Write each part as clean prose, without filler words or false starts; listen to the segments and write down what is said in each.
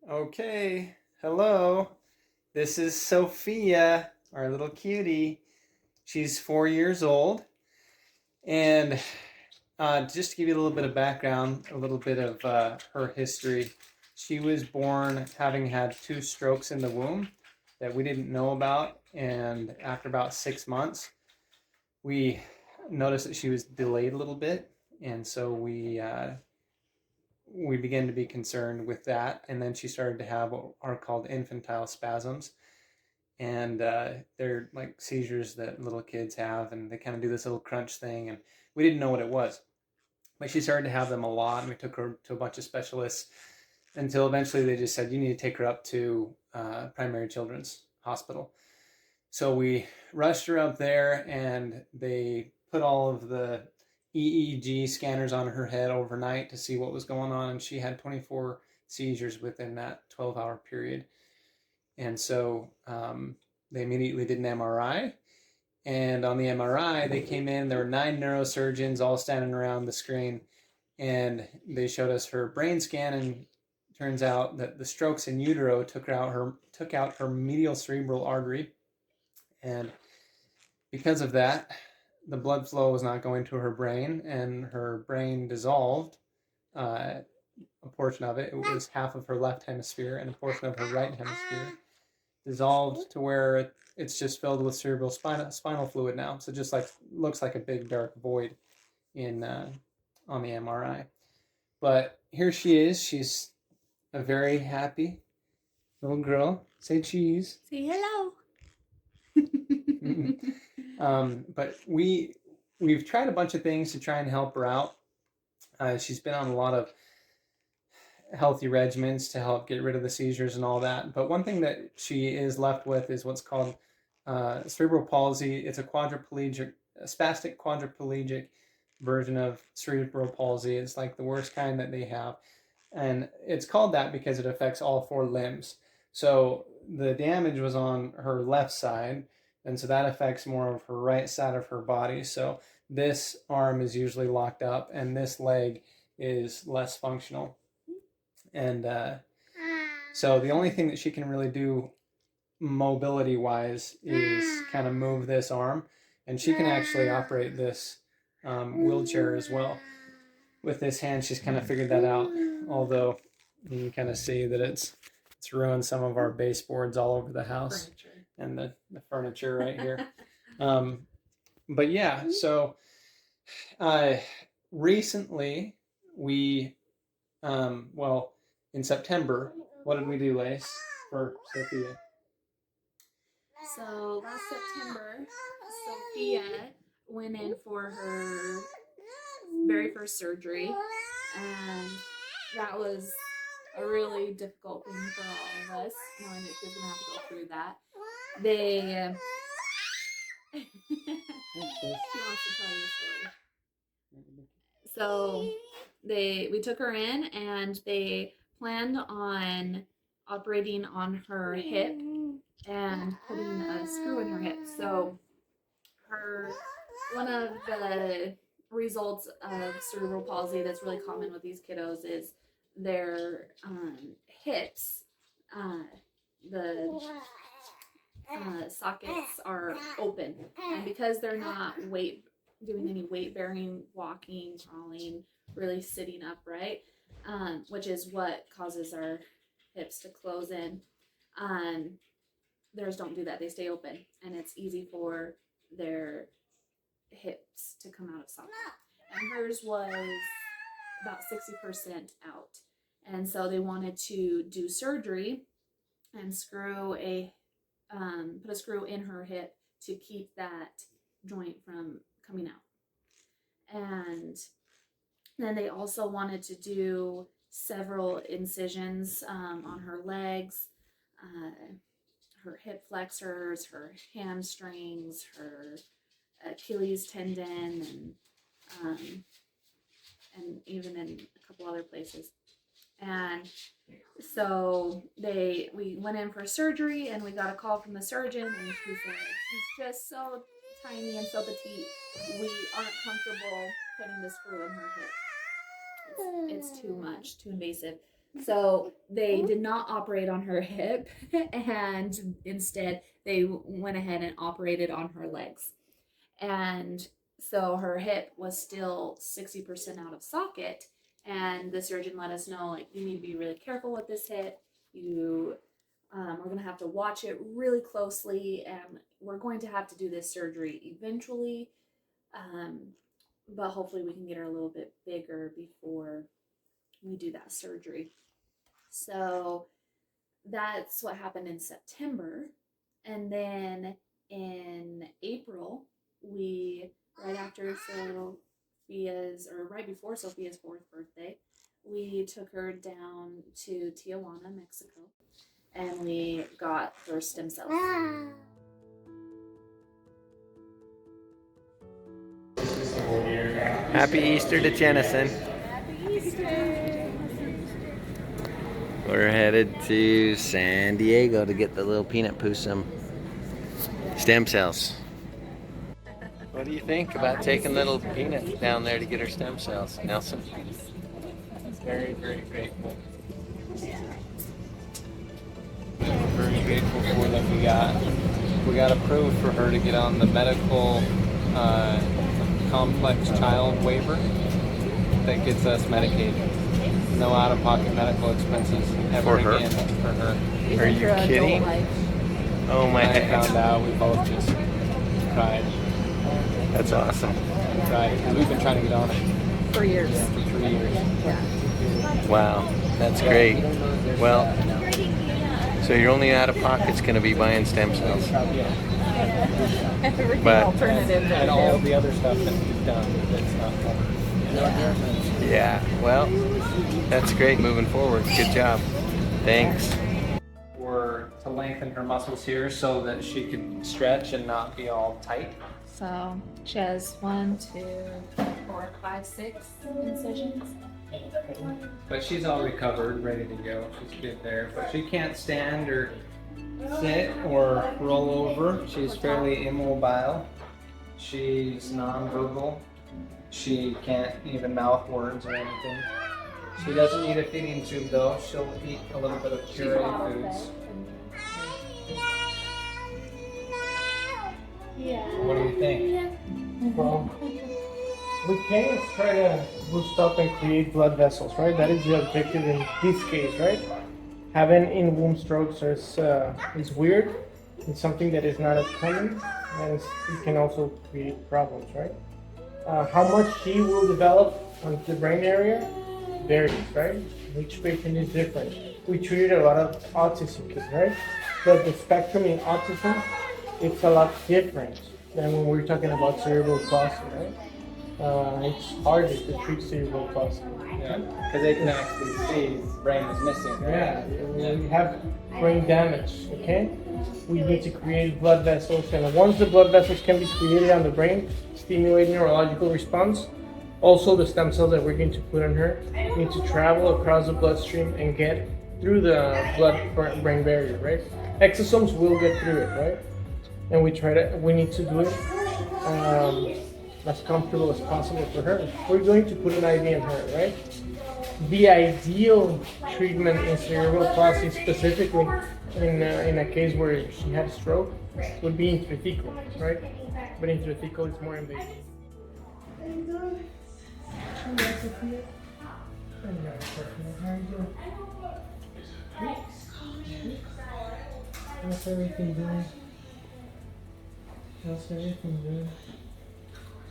Okay, hello. This is Sophia, our little cutie. She's 4 years old. And just to give you a little bit of background, a little bit of her history, she was born having had 2 strokes in the womb that we didn't know about. And after about 6 months, we noticed that she was delayed a little bit. And so we began to be concerned with that. And then she started to have what are called infantile spasms. And they're like seizures that little kids have, and they kind of do this little crunch thing. And we didn't know what it was. But she started to have them a lot, and we took her to a bunch of specialists until eventually they just said, you need to take her up to Primary Children's Hospital. So we rushed her up there, and they put all of the EEG scanners on her head overnight to see what was going on, and she had 24 seizures within that 12-hour period. And so they immediately did an MRI. And on the MRI, they came in, there were 9 neurosurgeons all standing around the screen, and they showed us her brain scan, and turns out that the strokes in utero took out her medial cerebral artery. And because of that, the blood flow was not going to her brain, and her brain dissolved. A portion of it was half of her left hemisphere, and a portion of her right hemisphere dissolved to where it's just filled with cerebral spinal fluid now. So just like looks like a big dark void in on the MRI. But here she is. She's a very happy little girl. Say cheese. Say hello. But we've tried a bunch of things to try and help her out. She's been on a lot of healthy regimens to help get rid of the seizures and all that. But one thing that she is left with is what's called cerebral palsy. It's a spastic quadriplegic version of cerebral palsy. It's like the worst kind that they have. And it's called that because it affects all 4 limbs. So the damage was on her left side, and so that affects more of her right side of her body. So this arm is usually locked up, and this leg is less functional. And so the only thing that she can really do mobility wise is kind of move this arm, and she can actually operate this wheelchair as well. With this hand, she's kind of figured that out, although you can kind of see that it's ruined some of our baseboards all over the house. Furniture. And the furniture right here. But yeah, so recently we, in September, what did we do, Lace, for Sophia? So last September, Sophia went in for her very first surgery, and that was a really difficult thing for all of us, knowing that she was going to have to go through that. She wants to tell you a story. So we took her in, and they planned on operating on her hip and putting a screw in her hip. So one of the results of cerebral palsy that's really common with these kiddos is their hips, the sockets are open, and because they're not doing any weight bearing, walking, crawling, really sitting upright, which is what causes our hips to close in. Theirs don't do that. They stay open, and it's easy for their hips to come out of socket. And hers was about 60% out. And so they wanted to do surgery and put a screw in her hip to keep that joint from coming out. And then they also wanted to do several incisions on her legs, her hip flexors, her hamstrings, her Achilles tendon, and even in a couple other places. And so we went in for surgery, and we got a call from the surgeon, and she said, she's just so tiny and so petite, we aren't comfortable putting the screw in her hip. It's too much, too invasive. So they did not operate on her hip, and instead they went ahead and operated on her legs. And so her hip was still 60% out of socket. And the surgeon let us know, like, you need to be really careful with this hip. You are going to have to watch it really closely, and we're going to have to do this surgery eventually. Um, but hopefully, we can get her a little bit bigger before we do that surgery. So that's what happened in September. And then in April, we, right after Sophia's, or right before Sophia's 4th birthday, we took her down to Tijuana, Mexico, and we got her stem cells. Happy Easter to Jennison. Happy Easter! We're headed to San Diego to get the little peanut poo some stem cells. What do you think about taking little Peanut down there to get her stem cells, Nelson? Very, very grateful. Very grateful for that we got approved for her to get on the medical complex child waiver that gets us Medicaid. No out-of-pocket medical expenses ever again for her. Are you kidding? Oh my! I found out, we both just cried. That's awesome. We cried because we've been trying to get on it For years. for 3 years. Yeah. Wow, that's great. Well, so your only out-of-pocket's going to be buying stem cells. Everything But- alternative. And all the other stuff that we've done that's not covered. Yeah, well, that's great moving forward. Good job. Thanks. Or to lengthen her muscles here so that she could stretch and not be all tight. So she has 1, 2, 4, 5, 6 incisions. But she's all recovered, ready to go. She's good there. But she can't stand or sit or roll over. She's fairly immobile. She's nonverbal. She can't even mouth words or anything. She doesn't need a feeding tube though. She'll eat a little bit of pureed foods. What do you think? Well, we can try to boost up and create blood vessels, right? That is the objective in this case, right? Having in-womb strokes is weird. It's something that is not as common, and it can also create problems, right? How much she will develop on the brain area varies, right? Each patient is different. We treated a lot of autism kids, right? But the spectrum in autism, it's a lot different than when we're talking about cerebral palsy, right? It's harder to treat cerebral palsy. Yeah, because they can actually see brain is missing. Right? Yeah, we have brain damage, okay? We need to create blood vessels, and once the blood vessels can be created on the brain, stimulate neurological response. Also, the stem cells that we're going to put on her need to travel across the bloodstream and get through the blood-brain barrier, right? Exosomes will get through it, right? And we need to do it as comfortable as possible for her. We're going to put an IV in her, right? The ideal treatment in cerebral palsy, specifically in a case where she had a stroke, would be intrathecal, right? But intrathecal is more invasive. How's everything doing? How's everything doing?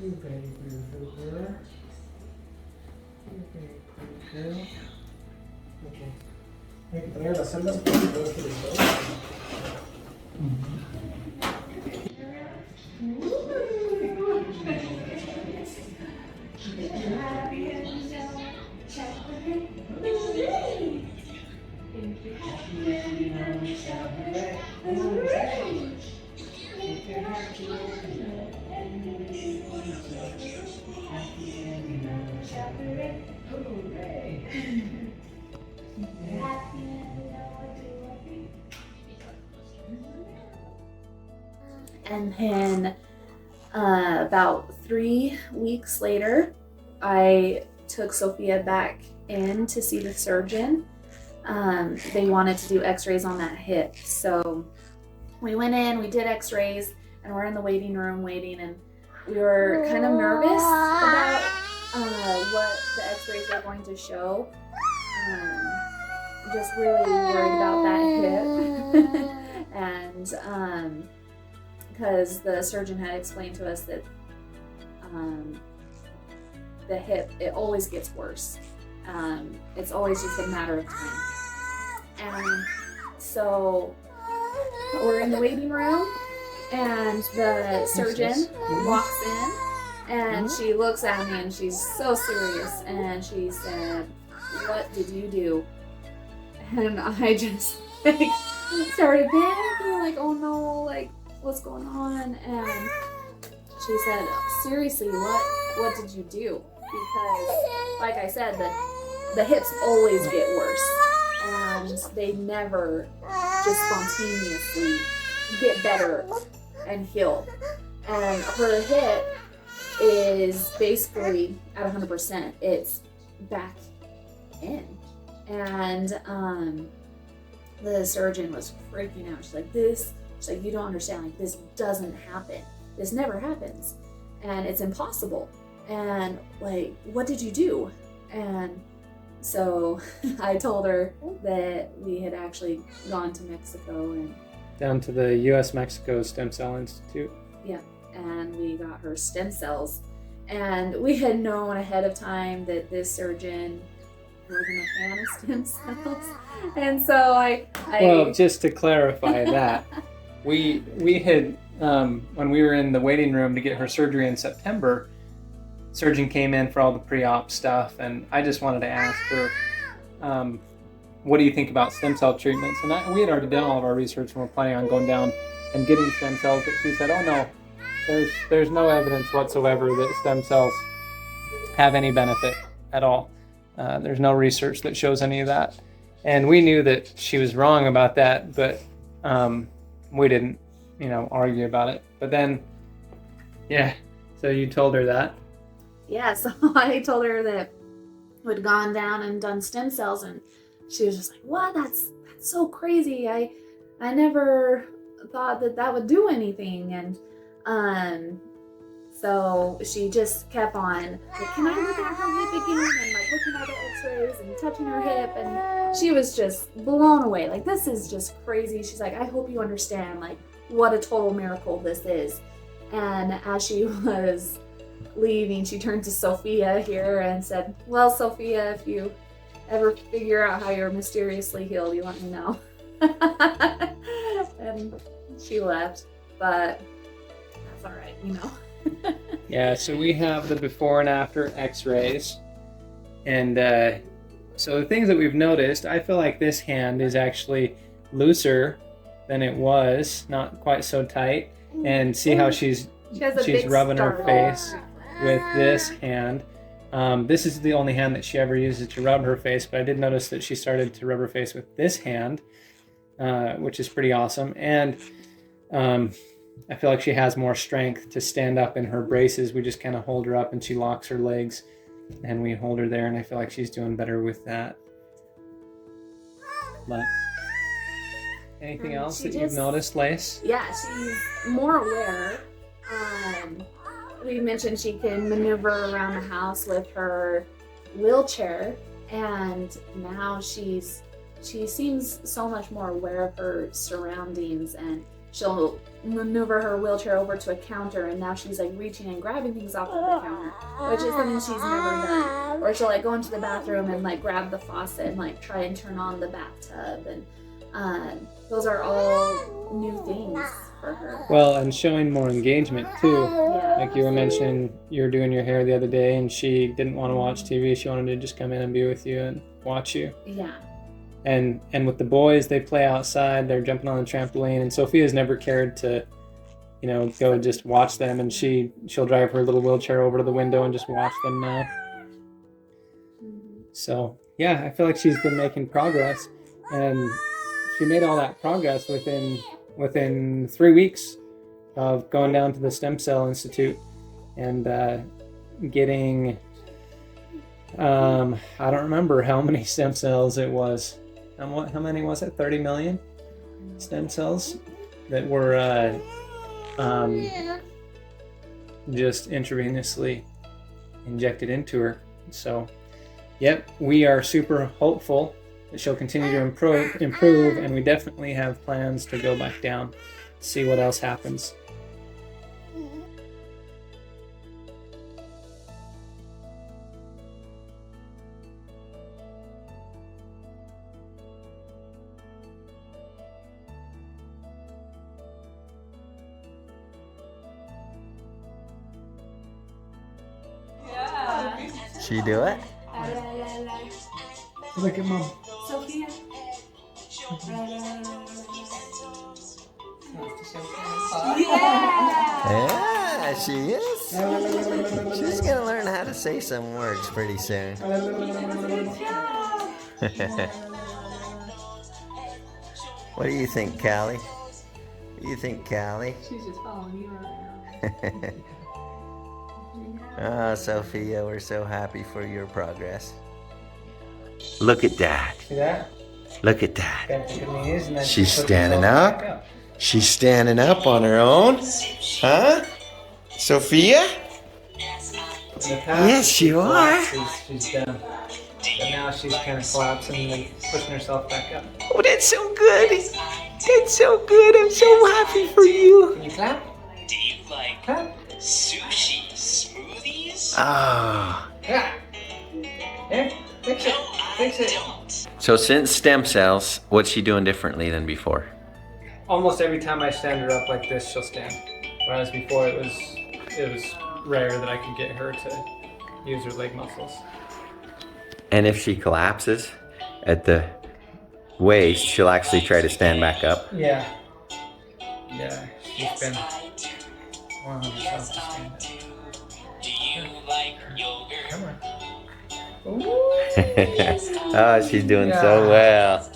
You're very beautiful girl. You're very pretty girl. Okay. Hay que traer las celdas para que puedas utilizar. And then about 3 weeks later, I took Sophia back in to see the surgeon they wanted to do x-rays on that hip. So we went in, we did x-rays, and we're in the waiting room waiting, and we were kind of nervous about what the x-rays were going to show. Just really worried about that hip. And because the surgeon had explained to us that the hip, it always gets worse. It's always just a matter of time. And so we're in the waiting room, and the surgeon walks in, and she looks at me, and she's so serious, and she said, "What did you do?" And I just like started panicking, like, "Oh no, like what's going on?" And she said, "Seriously, what did you do?" Because, like I said, the hips always get worse, and they never just spontaneously get better and heal. And her hip is basically at 100%. It's back in. And the surgeon was freaking out. She's like, you don't understand, like, this doesn't happen. This never happens. And it's impossible. And like, what did you do? And so I told her that we had actually gone to Mexico and Down to the U.S.-Mexico Stem Cell Institute. yeah, and we got her stem cells. And we had known ahead of time that this surgeon wasn't a fan of stem cells. And so Well, just to clarify that, we had, when we were in the waiting room to get her surgery in September, surgeon came in for all the pre-op stuff, and I just wanted to ask her, what do you think about stem cell treatments? And we had already done all of our research, and we're planning on going down and getting stem cells, but she said, "Oh no, there's no evidence whatsoever that stem cells have any benefit at all. There's no research that shows any of that." And we knew that she was wrong about that, but we didn't, argue about it. But then, yeah, so you told her that. yeah, so I told her that we'd gone down and done stem cells, and she was just like, "What? That's so crazy. I never thought that would do anything." And so she just kept on like, "Can I look at her hip again?" And like looking at the x-rays and touching her hip, and she was just blown away. Like, this is just crazy. She's like, "I hope you understand like what a total miracle this is." And as she was leaving, she turned to Sophia here and said, "Well, Sophia, if you ever figure out how you're mysteriously healed, you let me know." And she left, but that's all right, Yeah, so we have the before and after x-rays. And so the things that we've noticed, I feel like this hand is actually looser than it was, not quite so tight. And see how she's rubbing her face with this hand. This is the only hand that she ever uses to rub her face, but I did notice that she started to rub her face with this hand, which is pretty awesome. And I feel like she has more strength to stand up in her braces. We just kind of hold her up and she locks her legs and we hold her there, and I feel like she's doing better with that. But anything else that you've noticed, Lace? Yeah, she's more aware. We mentioned she can maneuver around the house with her wheelchair, and now she seems so much more aware of her surroundings, and she'll maneuver her wheelchair over to a counter, and now she's like reaching and grabbing things off of the counter, which is something she's never done. Or she'll like go into the bathroom and like grab the faucet and like try and turn on the bathtub, and those are all new things for her. Well, and showing more engagement too. Yeah. Like you were mentioning, you were doing your hair the other day and she didn't want to watch TV. She wanted to just come in and be with you and watch you. Yeah. And with the boys, they play outside. They're jumping on the trampoline, and Sophia's never cared to, go just watch them. And she'll drive her little wheelchair over to the window and just watch them now. So yeah, I feel like she's been making progress, and she made all that progress within 3 weeks of going down to the Stem Cell Institute and getting I don't remember how many stem cells it was. how many was it? 30 million stem cells that were just intravenously injected into her. So, yep, we are super hopeful that she'll continue to improve, and we definitely have plans to go back down, see what else happens. She do it? Look at mom. Sophia. Yeah, she is. She's gonna learn how to say some words pretty soon. What do you think, Callie? What do you think, Callie? She's just following you around. Oh, Sophia, we're so happy for your progress. Look at that. See that? Look at that. Bent to the knees, and then She's she puts standing herself up. back She's standing up on her own. Huh? Sophia? In the past, Yes, you are. She's done. But now she's kind of collapsing and pushing herself back up. Oh, that's so good. That's so good. I'm so happy for you. Can you clap? Do you like Clap. sushi smoothies? Ah. Yeah. Here, fix it. Fix it. So since stem cells, what's she doing differently than before? Almost every time I stand her up like this, she'll stand. Whereas before it was rare that I could get her to use her leg muscles. And if she collapses at the waist, she'll actually try to stand back up. Yeah. Yeah, she's been on herself to stand up. Do you like yogurt? Come on. Oh, she's doing so well.